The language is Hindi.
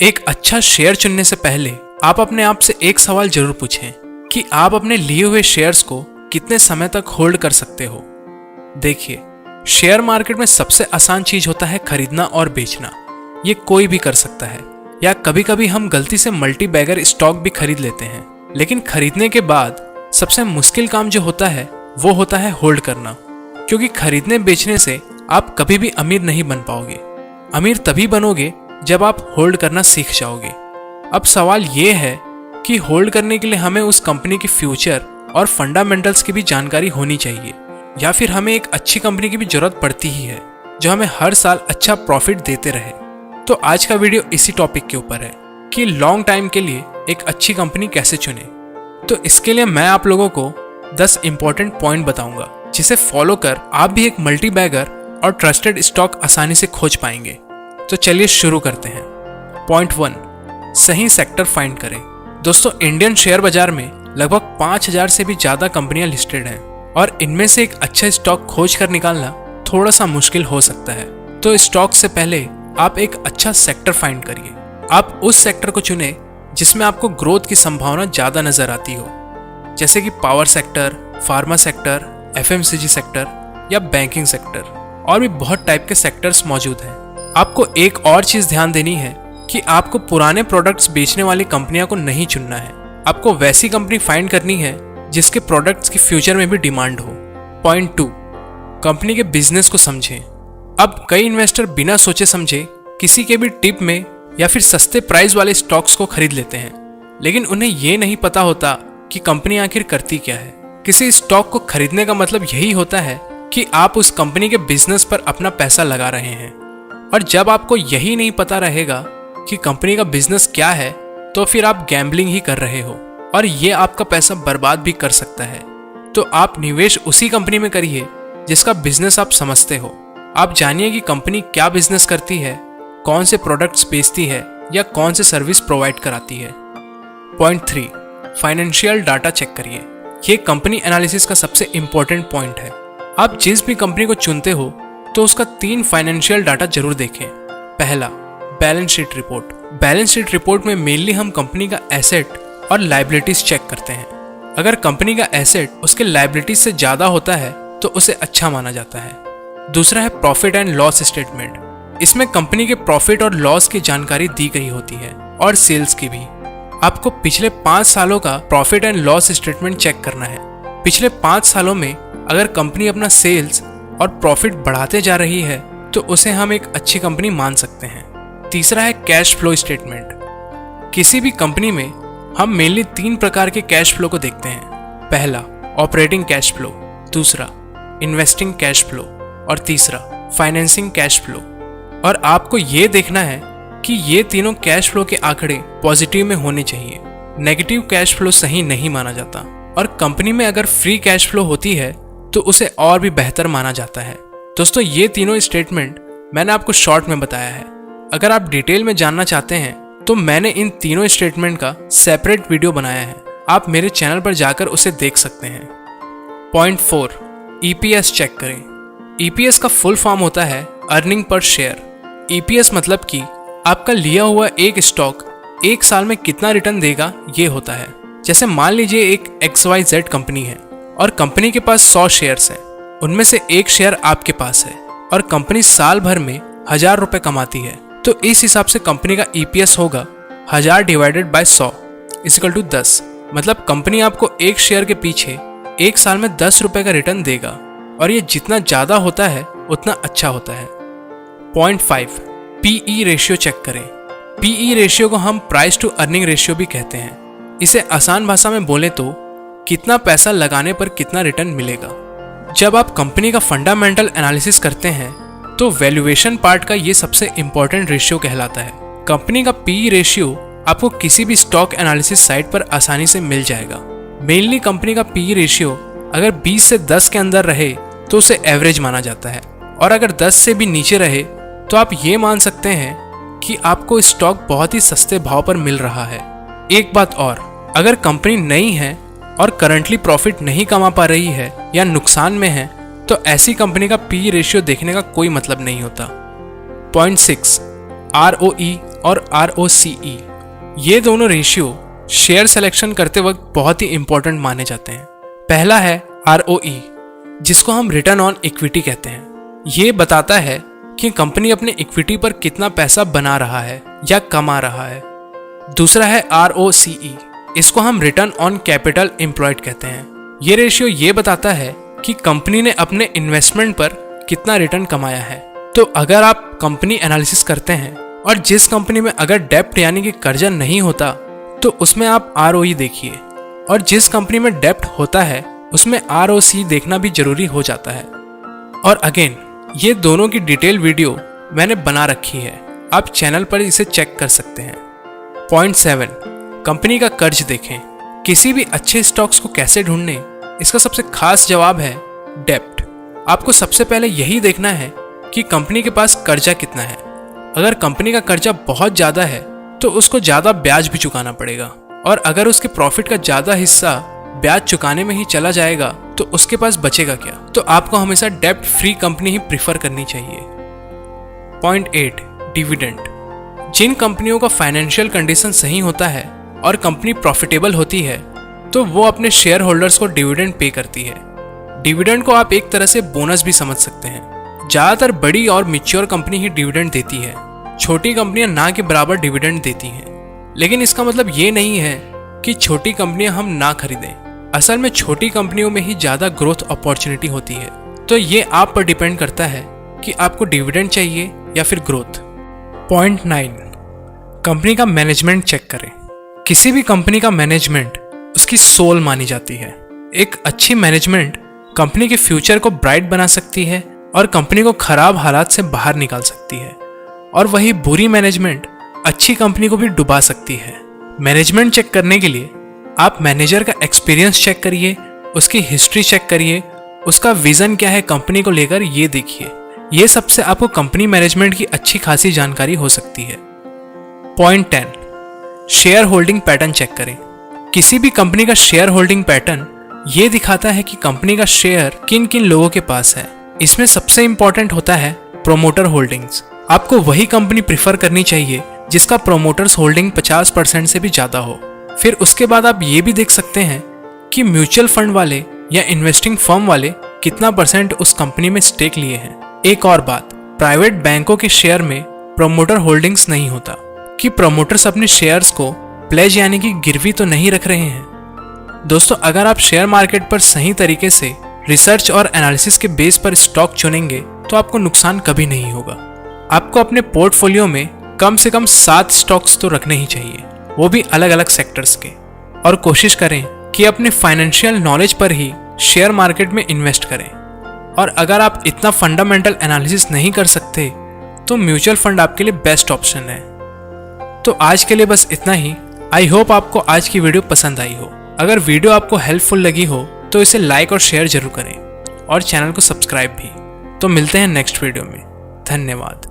एक अच्छा शेयर चुनने से पहले आप अपने आप से एक सवाल जरूर पूछें कि आप अपने लिए हुए शेयर्स को कितने समय तक होल्ड कर सकते हो। देखिए, शेयर मार्केट में सबसे आसान चीज होता है खरीदना और बेचना। ये कोई भी कर सकता है, या कभी कभी हम गलती से मल्टी बैगर स्टॉक भी खरीद लेते हैं। लेकिन खरीदने के बाद सबसे मुश्किल काम जो होता है वो होता है होल्ड करना, क्योंकि खरीदने बेचने से आप कभी भी अमीर नहीं बन पाओगे। अमीर तभी बनोगे जब आप होल्ड करना सीख जाओगे। अब सवाल ये है कि होल्ड करने के लिए हमें उस कंपनी के फ्यूचर और फंडामेंटल्स की भी जानकारी होनी चाहिए, या फिर हमें एक अच्छी कंपनी की भी जरूरत पड़ती ही है जो हमें हर साल अच्छा प्रॉफिट देते रहे। तो आज का वीडियो इसी टॉपिक के ऊपर है कि लॉन्ग टाइम के लिए एक अच्छी कंपनी कैसे चुने। तो इसके लिए मैं आप लोगों को 10 इंपॉर्टेंट पॉइंट बताऊंगा, जिसे फॉलो कर आप भी एक मल्टी बैगर और ट्रस्टेड स्टॉक आसानी से खोज पाएंगे। तो चलिए शुरू करते हैं। पॉइंट 1, सही सेक्टर फाइंड करें। दोस्तों, इंडियन शेयर बाजार में लगभग 5000 से भी ज्यादा कंपनियां लिस्टेड हैं, और इनमें से एक अच्छा स्टॉक खोज कर निकालना थोड़ा सा मुश्किल हो सकता है। तो स्टॉक से पहले आप एक अच्छा सेक्टर फाइंड करिए। आप उस सेक्टर को चुने जिसमें आपको ग्रोथ की संभावना ज्यादा नजर आती हो, जैसे कि power sector, pharma sector, FMCG sector या बैंकिंग सेक्टर। और भी बहुत टाइप के सेक्टर्स मौजूद हैं। आपको एक और चीज ध्यान देनी है कि आपको पुराने प्रोडक्ट्स बेचने वाली कंपनियों को नहीं चुनना है। आपको वैसी कंपनी फाइंड करनी है जिसके प्रोडक्ट्स की फ्यूचर में भी डिमांड हो। पॉइंट 2, कंपनी के बिजनेस को समझें। अब कई इन्वेस्टर बिना सोचे समझे किसी के भी टिप में या फिर सस्ते प्राइस वाले स्टॉक्स को खरीद लेते हैं, लेकिन उन्हें ये नहीं पता होता कि कंपनी आखिर करती क्या है। किसी स्टॉक को खरीदने का मतलब यही होता है कि आप उस कंपनी के बिजनेस पर अपना पैसा लगा रहे हैं, और जब आपको यही नहीं पता रहेगा कि कंपनी का बिजनेस क्या है, तो फिर आप गैम्बलिंग ही कर रहे हो, और ये आपका पैसा बर्बाद भी कर सकता है। तो आप निवेश उसी कंपनी में करिए जिसका बिजनेस आप समझते हो। आप जानिए कि कंपनी क्या बिजनेस करती है, कौन से प्रोडक्ट्स बेचती है या कौन से सर्विस प्रोवाइड कराती है। पॉइंट 3, फाइनेंशियल डाटा चेक करिए। ये कंपनी एनालिसिस का सबसे इंपॉर्टेंट पॉइंट है। आप जिस भी कंपनी को चुनते हो तो उसका 3 फाइनेंशियल डाटा जरूर देखें। पहला, balance sheet report. Balance sheet report में मेनली हम कंपनी का एसेट और लायबिलिटीज चेक करते हैं। अगर कंपनी का एसेट उसके लायबिलिटीज से ज्यादा होता है तो उसे अच्छा माना जाता है। दूसरा है प्रॉफिट एंड लॉस स्टेटमेंट। इसमें कंपनी के प्रॉफिट और लॉस की जानकारी दी गई होती है, और सेल्स की भी। आपको पिछले 5 सालों का profit and loss statement check करना है। पिछले 5 सालों में अगर कंपनी अपना सेल्स और प्रॉफिट बढ़ाते जा रही है तो उसे हम एक अच्छी कंपनी मान सकते हैं। तीसरा है कैश फ्लो स्टेटमेंट। किसी भी कंपनी में हम मेनली 3 प्रकार के कैश फ्लो को देखते हैं। पहला, ऑपरेटिंग कैश फ्लो। दूसरा, इन्वेस्टिंग कैश फ्लो। और तीसरा, फाइनेंसिंग कैश फ्लो। और आपको ये देखना है कि ये तीनों कैश फ्लो के आंकड़े पॉजिटिव में होने चाहिए। नेगेटिव कैश फ्लो सही नहीं माना जाता, और कंपनी में अगर फ्री कैश फ्लो होती है तो उसे और भी बेहतर माना जाता है। दोस्तों, ये तीनों स्टेटमेंट मैंने आपको शॉर्ट में बताया है। अगर आप डिटेल में जानना चाहते हैं तो मैंने इन तीनों स्टेटमेंट का सेपरेट वीडियो बनाया है। आप मेरे चैनल पर जाकर उसे देख सकते हैं। पॉइंट 4, ईपीएस चेक करें। ईपीएस का फुल फॉर्म होता है अर्निंग पर शेयर। ईपीएस मतलब कि आपका लिया हुआ एक स्टॉक एक साल में कितना रिटर्न देगा, ये होता है। जैसे मान लीजिए एक XYZ कंपनी है और कंपनी के पास 100 शेयर्स हैं। उनमें से एक शेयर आपके पास है, और कंपनी साल भर में 1000 रुपए कमाती है। तो इस हिसाब से कंपनी का ईपीएस होगा 1000 डिवाइडेड बाय 100 = 10। मतलब कंपनी आपको एक शेयर के पीछे एक साल में 10 रुपए का रिटर्न देगा, और ये जितना ज्यादा होता है उतना अच्छा होता है। पॉइंट 5, पीई रेशियो चेक करें। पीई रेशियो को हम प्राइस टू अर्निंग रेशियो भी कहते हैं। इसे आसान भाषा में बोले तो कितना पैसा लगाने पर कितना रिटर्न मिलेगा। जब आप कंपनी का फंडामेंटल एनालिसिस करते हैं तो वैल्यूएशन पार्ट का ये सबसे इंपॉर्टेंट रेशियो कहलाता है। कंपनी का पीई रेशियो आपको किसी भी स्टॉक एनालिसिस साइट पर आसानी से मिल जाएगा। मेनली कंपनी का पीई रेशियो अगर 20 से 10 के अंदर रहे तो उसे एवरेज माना जाता है, और अगर 10 से भी नीचे रहे तो आप ये मान सकते हैं कि आपको स्टॉक बहुत ही सस्ते भाव पर मिल रहा है। एक बात और, अगर कंपनी नई है और करंटली प्रॉफिट नहीं कमा पा रही है या नुकसान में है तो ऐसी कंपनी का पी रेशियो देखने का कोई मतलब नहीं होता। पॉइंट 6, ROE और ROCE, ये दोनों रेशियो शेयर सिलेक्शन करते वक्त बहुत ही इंपॉर्टेंट माने जाते हैं। पहला है ROE, जिसको हम रिटर्न ऑन इक्विटी कहते हैं। ये बताता है कि कंपनी अपने इक्विटी पर कितना पैसा बना रहा है या कमा रहा है। दूसरा है ROCE, इसको हम रिटर्न ऑन कैपिटल एम्प्लॉयड कहते हैं। ये रेशियो ये बताता है कि कंपनी ने अपने इन्वेस्टमेंट पर कितना रिटर्न कमाया है। तो अगर आप कंपनी एनालिसिस करते हैं और जिस कंपनी में अगर डेप्ट यानी कि कर्जा नहीं होता तो उसमें आप ROE देखिए, और जिस कंपनी में डेप्ट होता है उसमें ROCE देखना भी जरूरी हो जाता है। और अगेन, ये दोनों की डिटेल वीडियो मैंने बना रखी है, आप चैनल पर इसे चेक कर सकते हैं। पॉइंट 7, कंपनी का कर्ज देखें। किसी भी अच्छे स्टॉक्स को कैसे ढूंढने, इसका सबसे खास जवाब है डेप्ट। आपको सबसे पहले यही देखना है कि कंपनी के पास कर्जा कितना है। अगर कंपनी का कर्जा बहुत ज़्यादा है तो उसको ज़्यादा ब्याज भी चुकाना पड़ेगा, और अगर उसके प्रॉफिट का ज़्यादा हिस्सा ब्याज चुकाने में ही चला जाएगा तो उसके पास बचेगा क्या। तो आपको हमेशा डेप्ट फ्री कंपनी ही प्रीफर करनी चाहिए। Point 8, dividend. जिन कंपनियों का फाइनेंशियल कंडीशन सही होता है और कंपनी प्रॉफिटेबल होती है तो वो अपने शेयर होल्डर्स को डिविडेंड पे करती है। डिविडेंड को आप एक तरह से बोनस भी समझ सकते हैं। ज़्यादातर बड़ी और मैच्योर कंपनी ही डिविडेंड देती है, छोटी कंपनियां ना के बराबर डिविडेंड देती हैं। लेकिन इसका मतलब ये नहीं है कि छोटी कंपनियां हम ना खरीदें। असल में छोटी कंपनियों में ही ज़्यादा ग्रोथ अपॉर्चुनिटी होती है। तो ये आप पर डिपेंड करता है कि आपको डिविडेंड चाहिए या फिर ग्रोथ। पॉइंट 9, कंपनी का मैनेजमेंट चेक करें। किसी भी कंपनी का मैनेजमेंट उसकी सोल मानी जाती है। एक अच्छी मैनेजमेंट कंपनी के फ्यूचर को ब्राइट बना सकती है और कंपनी को खराब हालात से बाहर निकाल सकती है, और वही बुरी मैनेजमेंट अच्छी कंपनी को भी डुबा सकती है। मैनेजमेंट चेक करने के लिए आप मैनेजर का एक्सपीरियंस चेक करिए, उसकी हिस्ट्री चेक करिए, उसका विजन क्या है कंपनी को लेकर ये देखिए। ये सबसे आपको कंपनी मैनेजमेंट की अच्छी खासी जानकारी हो सकती है। Point 10, shareholding pattern check करें। किसी भी कंपनी का शेयर होल्डिंग पैटर्न ये दिखाता है कि कंपनी का शेयर किन किन लोगों के पास है। इसमें सबसे इंपॉर्टेंट होता है प्रोमोटर होल्डिंग्स। आपको वही कंपनी प्रिफर करनी चाहिए जिसका प्रोमोटर्स होल्डिंग 50% से भी ज़्यादा हो। फिर उसके बाद आप ये भी देख सकते हैं कि म्यूचुअल फंड वाले या इन्वेस्टिंग फर्म वाले कितना % उस कंपनी में स्टेक लिए हैं। एक और बात, प्राइवेट बैंकों के शेयर में प्रोमोटर होल्डिंग्स नहीं होता कि प्रोमोटर्स अपने शेयर्स को प्लेज यानी कि गिरवी तो नहीं रख रहे हैं। दोस्तों, अगर आप शेयर मार्केट पर सही तरीके से रिसर्च और एनालिसिस के बेस पर स्टॉक चुनेंगे तो आपको नुकसान कभी नहीं होगा। आपको अपने पोर्टफोलियो में कम से कम 7 स्टॉक्स तो रखने ही चाहिए, वो भी अलग अलग सेक्टर्स के, और कोशिश करें कि अपने फाइनेंशियल नॉलेज पर ही शेयर मार्केट में इन्वेस्ट करें। और अगर आप इतना फंडामेंटल एनालिसिस नहीं कर सकते तो म्यूचुअल फंड आपके लिए बेस्ट ऑप्शन है। तो आज के लिए बस इतना ही। आई होप आपको आज की वीडियो पसंद आई हो। अगर वीडियो आपको हेल्पफुल लगी हो तो इसे लाइक और शेयर जरूर करें, और चैनल को सब्सक्राइब भी। तो मिलते हैं नेक्स्ट वीडियो में। धन्यवाद।